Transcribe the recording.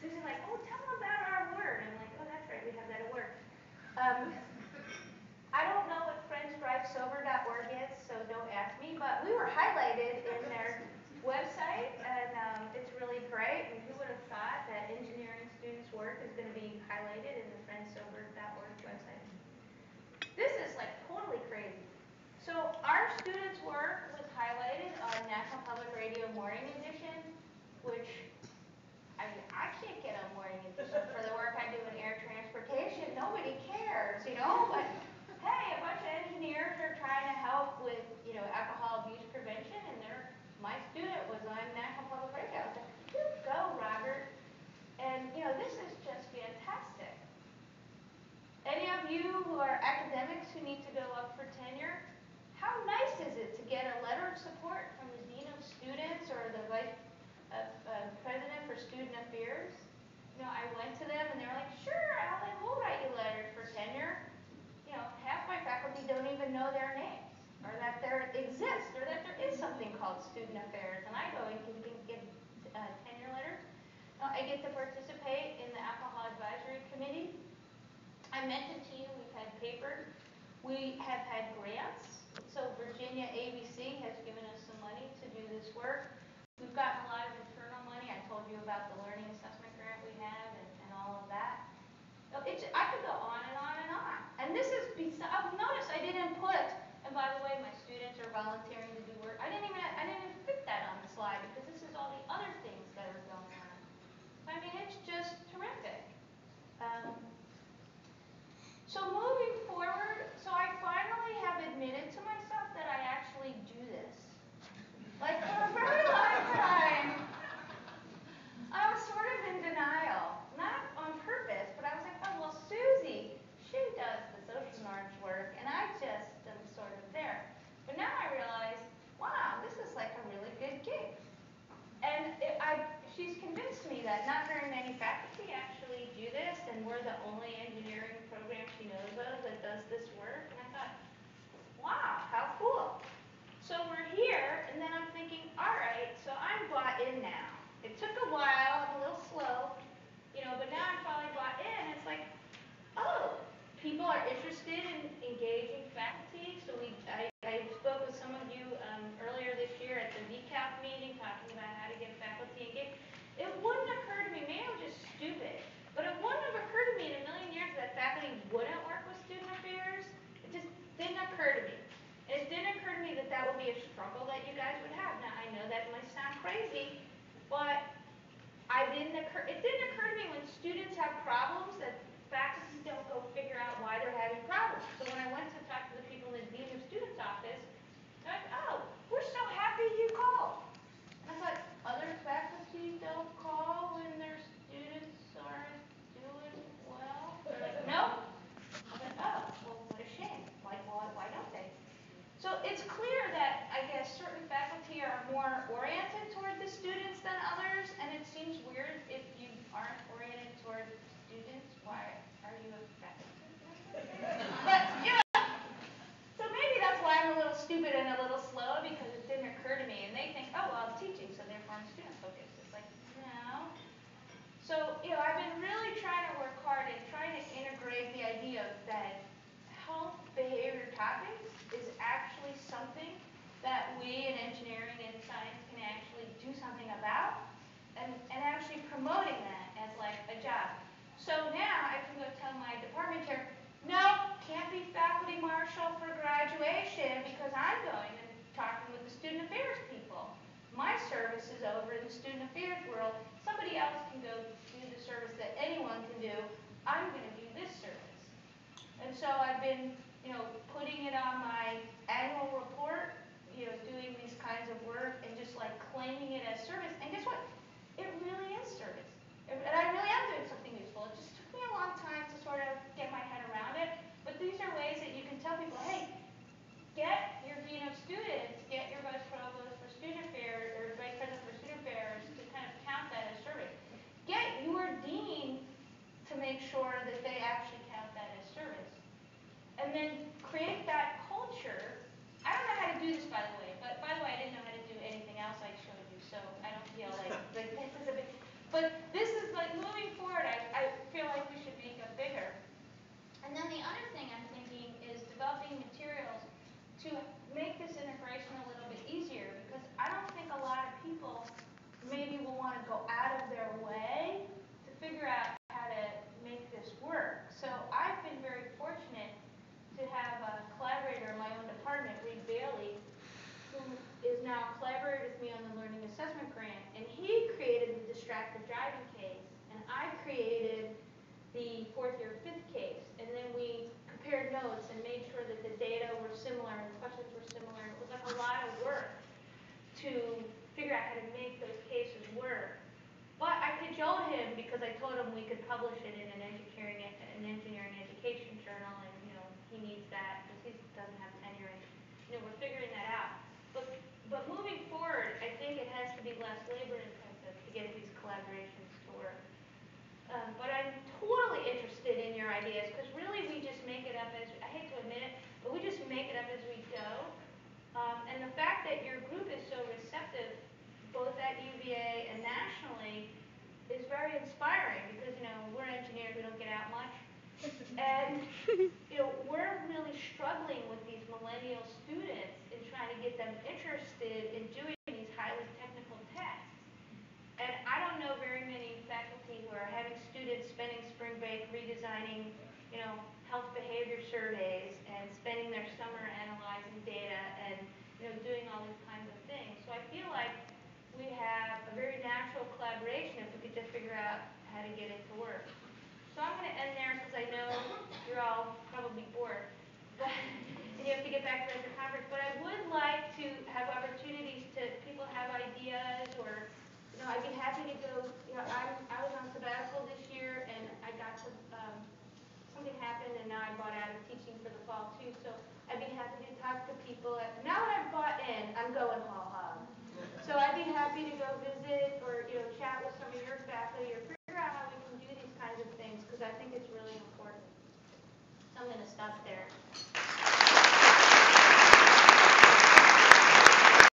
Susan like, oh, tell them about our award. I'm like, oh, that's right, we have that award. I don't know what friendsdrivesober.org is, so don't ask me, but we were highlighted in their website, and it's really great. And who would have thought that engineering students' work is going to be highlighted in the friendssober.org website? This is like totally crazy. So our students' work was highlighted on National Public Radio Morning Edition, which I can't get a morning edition for the work I do in air transportation. Nobody cares, you know. But hey, a bunch of engineers are trying to help with, you know, alcohol abuse prevention, and my student was on National Public Radio. I was like, you go, Robert. And you know, this is just fantastic. Any of you who are academics who need to go up for tenure, how nice is it to get a letter of support from the Dean of Students or the Vice President for Student Affairs? You know, I went to them and they were like, sure, Alan, we'll write you letters for tenure. You know, half my faculty don't even know their names, or that there exists, or that there is something called Student Affairs, and I go and can give tenure letters. I get to participate in the Alcohol Advisory Committee. I mentioned to you we've had papers. We have had grants. So Virginia ABC has given us some money to do this work. We've gotten a lot of internal money. I told you about the learning assessment grant we have and all of that. So I could go on and on and on. And this is, notice I didn't put, and by the way, my students are volunteering to do work. I didn't even fit that on the slide because this is all the other things that are going on. I mean, it's just terrific. So moving forward, so I finally have admitted to myself that I actually do this. Like for a very long time, I was sort of in denial. Not on purpose, but I was like, oh, well, Susie, she does the social norms work, and I just am sort of there. But now I realize, wow, this is like a really good gig. And she's convinced me that not very many faculty actually do this, and we're the only engineering program she knows of that does this work. And I thought, wow, how cool. So we're here, and then I'm thinking, all right, so I'm bought in now. It took a while, I'm a little slow, you know, but now I'm finally bought in. It's like, oh, people are interested in engaging faculty. So I spoke with some of you earlier this year at the VCAP meeting talking about how to get faculty engaged. It wouldn't occur to me, maybe I'm just stupid, but it wouldn't have occurred to me in a million years that faculty wouldn't work with student affairs. It just didn't occur to me. And it didn't occur to me that that would be a struggle that you guys would have. Now, I know that might sound crazy, but it didn't occur to me when students have problems that faculty don't go figure out why they're having problems. So when I went to talk to the people in the Dean of Students office, they're like, oh, we're so happy you called. And I thought, other faculty don't call when their students aren't doing well? They're like, nope. I was like, oh, well, what a shame. Like, why don't they? So it's clear that, I guess, certain faculty are more oriented toward the students than others, and it seems weird if you aren't oriented toward students. Why are you a faculty member? But, you know, so maybe that's why I'm a little stupid and a little slow, because it didn't occur to me. And they think, oh, well, I'm teaching, so therefore I'm student focused. It's like, no. So, you know, I've been really trying to work hard and trying to integrate the idea that health behavior topics is actually something that we in engineering and science can actually do something about, and actually promoting that as like a job. So now I can go tell my department chair, no, can't be faculty marshal for graduation because I'm going and talking with the student affairs people. My service is over in the student affairs world. Somebody else can go do the service that anyone can do. I'm going to do this service. And so I've been, you know, putting it on my annual report, you know, doing these kinds of work and just like claiming it as service. And guess what? It really is service. And I really am doing something useful. It just took me a long time to sort of get my head around it. But these are ways that you can tell people, hey, get your dean of students, get your vice provost for student affairs, or vice president for student affairs to kind of count that as service. Get your dean to make sure that they actually count that as service. And then create that culture. I don't publish it in an engineering education journal, and he needs that because he doesn't have tenure, and we're figuring that out. But moving forward, I think it has to be less labor intensive to get these collaborations to work. But I'm totally interested in your ideas because really we just make it up as, I hate to admit it, but we just make it up as we go. And the fact that your group is so receptive, both at UVA and nationally, is very inspiring because, we're engineers, we don't get out much. And, we're really struggling with these millennial students in trying to get them interested in doing these highly technical tasks. And I don't know very many faculty who are having students spending spring break redesigning, health behavior surveys and spending their summer analyzing data and, doing all these kinds of things. So I feel like we have a very natural collaboration if we could just figure out how to get it to work. So I'm going to end there because I know you're all probably bored. And you have to get back to the conference. But I would like to have opportunities to people have ideas, or I'd be happy to go. I was on sabbatical this year, and I got to something happened, and now I bought out of teaching for the fall too. So I'd be happy to talk to people. Now that I've bought in, I'm going whole hog. So I'd be happy to go visit or chat with some of your faculty or figure out how we can do these kinds of things because I think it's really important. So I'm going to stop there.